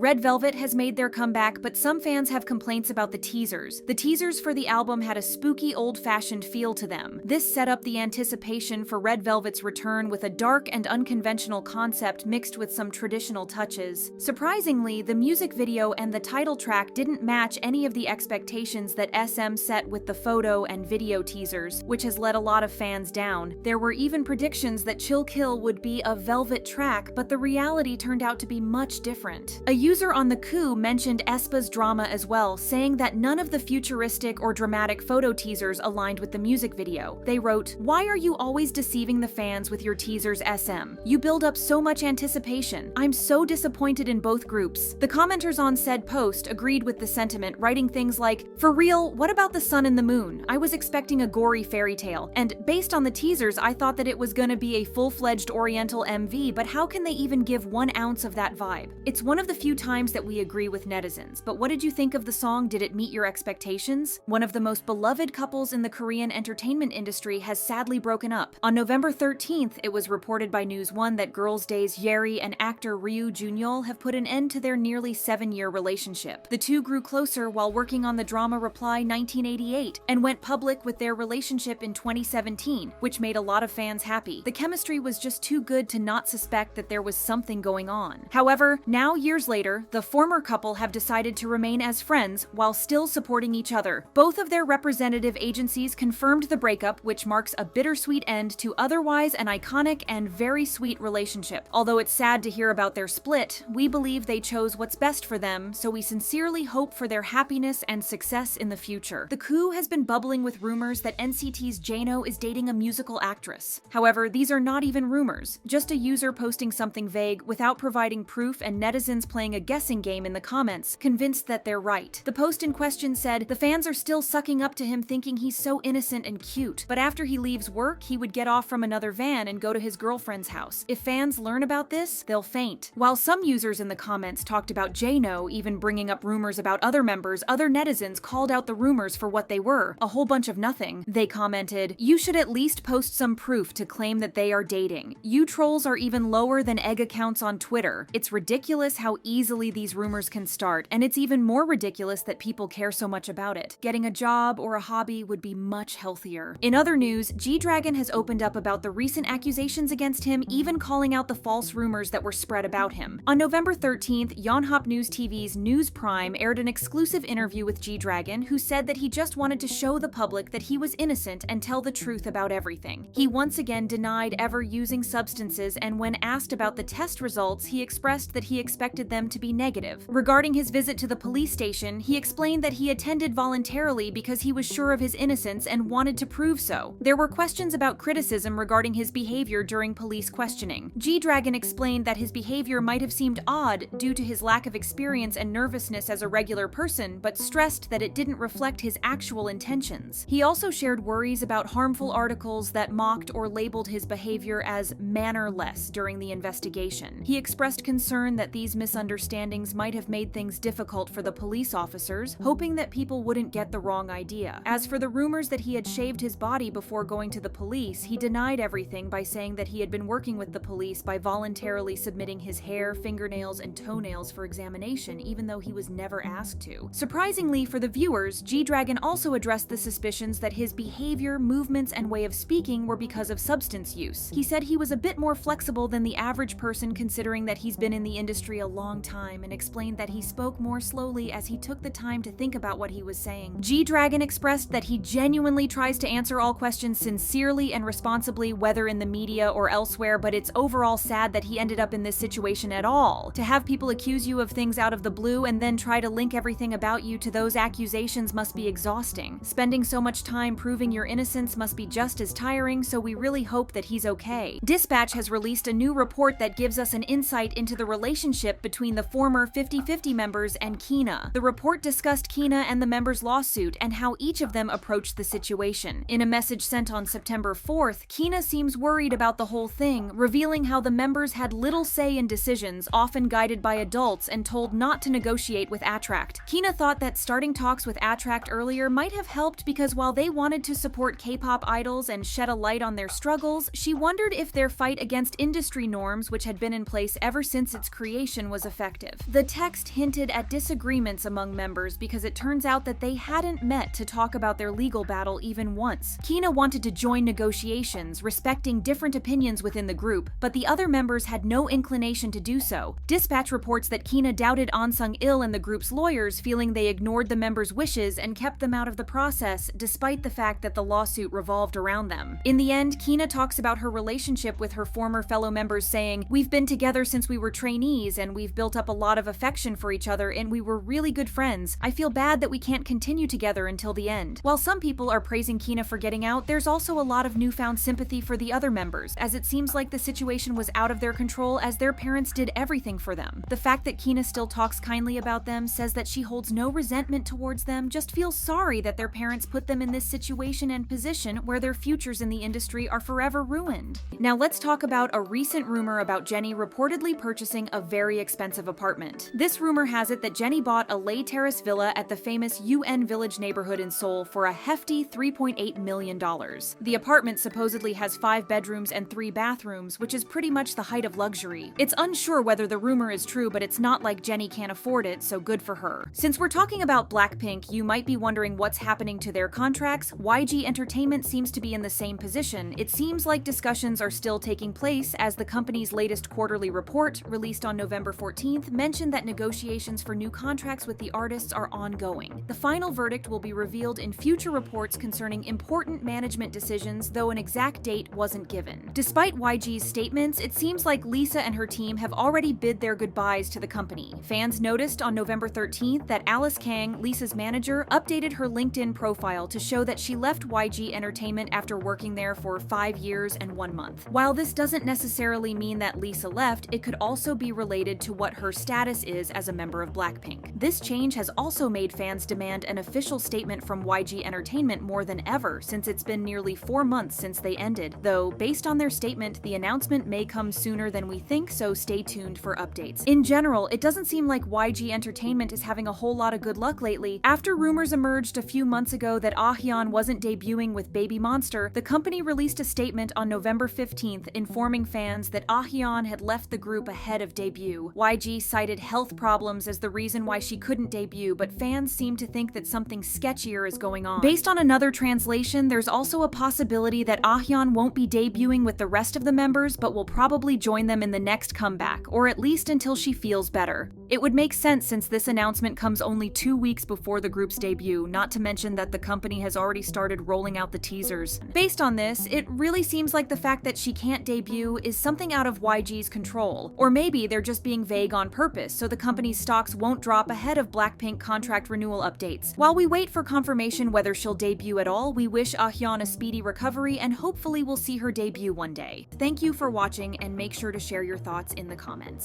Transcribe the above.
Red Velvet has made their comeback, but some fans have complaints about the teasers. The teasers for the album had a spooky, old-fashioned feel to them. This set up the anticipation for Red Velvet's return with a dark and unconventional concept mixed with some traditional touches. Surprisingly, the music video and the title track didn't match any of the expectations that SM set with the photo and video teasers, which has let a lot of fans down. There were even predictions that Chill Kill would be a Velvet track, but the reality turned out to be much different. A user on the KOO mentioned aespa's drama as well, saying that none of the futuristic or dramatic photo teasers aligned with the music video. They wrote, "Why are you always deceiving the fans with your teasers, SM? You build up so much anticipation. I'm so disappointed in both groups." The commenters on said post agreed with the sentiment, writing things like, "For real, what about the sun and the moon? I was expecting a gory fairy tale, and based on the teasers, I thought that it was gonna be a full-fledged Oriental MV, but how can they even give 1 ounce of that vibe?" It's one of the few times that we agree with netizens, but what did you think of the song? Did it meet your expectations? One of the most beloved couples in the Korean entertainment industry has sadly broken up. On November 13th, it was reported by News One that Girls' Day's Hyeri and actor Ryu Jun-yeol have put an end to their nearly 7-year relationship. The two grew closer while working on the drama Reply 1988 and went public with their relationship in 2017, which made a lot of fans happy. The chemistry was just too good to not suspect that there was something going on. However, now years later, the former couple have decided to remain as friends while still supporting each other. Both of their representative agencies confirmed the breakup, which marks a bittersweet end to otherwise an iconic and very sweet relationship. Although it's sad to hear about their split, we believe they chose what's best for them, so we sincerely hope for their happiness and success in the future. The KOO has been bubbling with rumors that NCT's Jano is dating a musical actress. However, these are not even rumors, just a user posting something vague without providing proof and netizens playing a guessing game in the comments, convinced that they're right. The post in question said, "The fans are still sucking up to him thinking he's so innocent and cute, but after he leaves work, he would get off from another van and go to his girlfriend's house. If fans learn about this, they'll faint." While some users in the comments talked about Jano even bringing up rumors about other members, other netizens called out the rumors for what they were, a whole bunch of nothing. They commented, "You should at least post some proof to claim that they are dating. You trolls are even lower than egg accounts on Twitter. It's ridiculous how easily these rumors can start, and it's even more ridiculous that people care so much about it. Getting a job or a hobby would be much healthier." In other news, G-Dragon has opened up about the recent accusations against him, even calling out the false rumors that were spread about him. On November 13th, Yonhap News TV's News Prime aired an exclusive interview with G-Dragon, who said that he just wanted to show the public that he was innocent and tell the truth about everything. He once again denied ever using substances, and when asked about the test results, he expressed that he expected them to be negative. Regarding his visit to the police station, he explained that he attended voluntarily because he was sure of his innocence and wanted to prove so. There were questions about criticism regarding his behavior during police questioning. G-Dragon explained that his behavior might have seemed odd due to his lack of experience and nervousness as a regular person, but stressed that it didn't reflect his actual intentions. He also shared worries about harmful articles that mocked or labeled his behavior as mannerless during the investigation. He expressed concern that these misunderstandings might have made things difficult for the police officers, hoping that people wouldn't get the wrong idea. As for the rumors that he had shaved his body before going to the police, he denied everything by saying that he had been working with the police by voluntarily submitting his hair, fingernails, and toenails for examination, even though he was never asked to. Surprisingly for the viewers, G-Dragon also addressed the suspicions that his behavior, movements, and way of speaking were because of substance use. He said he was a bit more flexible than the average person considering that he's been in the industry a long time, and explained that he spoke more slowly as he took the time to think about what he was saying. G-Dragon expressed that he genuinely tries to answer all questions sincerely and responsibly, whether in the media or elsewhere, but it's overall sad that he ended up in this situation at all. To have people accuse you of things out of the blue and then try to link everything about you to those accusations must be exhausting. Spending so much time proving your innocence must be just as tiring, so we really hope that he's okay. Dispatch has released a new report that gives us an insight into the relationship between the former 50-50 members and Keena. The report discussed Keena and the members' lawsuit and how each of them approached the situation. In a message sent on September 4th, Keena seems worried about the whole thing, revealing how the members had little say in decisions, often guided by adults and told not to negotiate with Attrakt. Keena thought that starting talks with Attrakt earlier might have helped because while they wanted to support K-pop idols and shed a light on their struggles, she wondered if their fight against industry norms, which had been in place ever since its creation, was effective. perspective. The text hinted at disagreements among members because it turns out that they hadn't met to talk about their legal battle even once. Keena wanted to join negotiations, respecting different opinions within the group, but the other members had no inclination to do so. Dispatch reports that Keena doubted An Sung-il and the group's lawyers, feeling they ignored the members' wishes and kept them out of the process, despite the fact that the lawsuit revolved around them. In the end, Keena talks about her relationship with her former fellow members, saying, "We've been together since we were trainees, and we've built up a lot of affection for each other, and we were really good friends. I feel bad that we can't continue together until the end." While some people are praising Keena for getting out, there's also a lot of newfound sympathy for the other members, as it seems like the situation was out of their control as their parents did everything for them. The fact that Keena still talks kindly about them says that she holds no resentment towards them, just feels sorry that their parents put them in this situation and position where their futures in the industry are forever ruined. Now let's talk about a recent rumor about Jennie reportedly purchasing a very expensive apartment. This rumor has it that Jennie bought a Leh Terrace villa at the famous UN Village neighborhood in Seoul for a hefty $3.8 million. The apartment supposedly has 5 bedrooms and 3 bathrooms, which is pretty much the height of luxury. It's unsure whether the rumor is true, but it's not like Jennie can't afford it, so good for her. Since we're talking about Blackpink, you might be wondering what's happening to their contracts. YG Entertainment seems to be in the same position. It seems like discussions are still taking place, as the company's latest quarterly report, released on November 14th, mentioned that negotiations for new contracts with the artists are ongoing. The final verdict will be revealed in future reports concerning important management decisions, though an exact date wasn't given. Despite YG's statements, it seems like Lisa and her team have already bid their goodbyes to the company. Fans noticed on November 13th that Alice Kang, Lisa's manager, updated her LinkedIn profile to show that she left YG Entertainment after working there for 5 years and 1 month. While this doesn't necessarily mean that Lisa left, it could also be related to what her status is as a member of Blackpink. This change has also made fans demand an official statement from YG Entertainment more than ever, since it's been nearly 4 months since they ended, though based on their statement, the announcement may come sooner than we think, so stay tuned for updates. In general, it doesn't seem like YG Entertainment is having a whole lot of good luck lately. After rumors emerged a few months ago that Ahyeon wasn't debuting with Babymonster, the company released a statement on November 15th informing fans that Ahyeon had left the group ahead of debut. YG cited health problems as the reason why she couldn't debut, but fans seem to think that something sketchier is going on. Based on another translation, there's also a possibility that Ahyeon won't be debuting with the rest of the members, but will probably join them in the next comeback, or at least until she feels better. It would make sense since this announcement comes only 2 weeks before the group's debut, not to mention that the company has already started rolling out the teasers. Based on this, it really seems like the fact that she can't debut is something out of YG's control. Or maybe they're just being vague on purpose, so the company's stocks won't drop ahead of Blackpink contract renewal updates. While we wait for confirmation whether she'll debut at all, we wish Ahyeon a speedy recovery and hopefully we'll see her debut one day. Thank you for watching, and make sure to share your thoughts in the comments.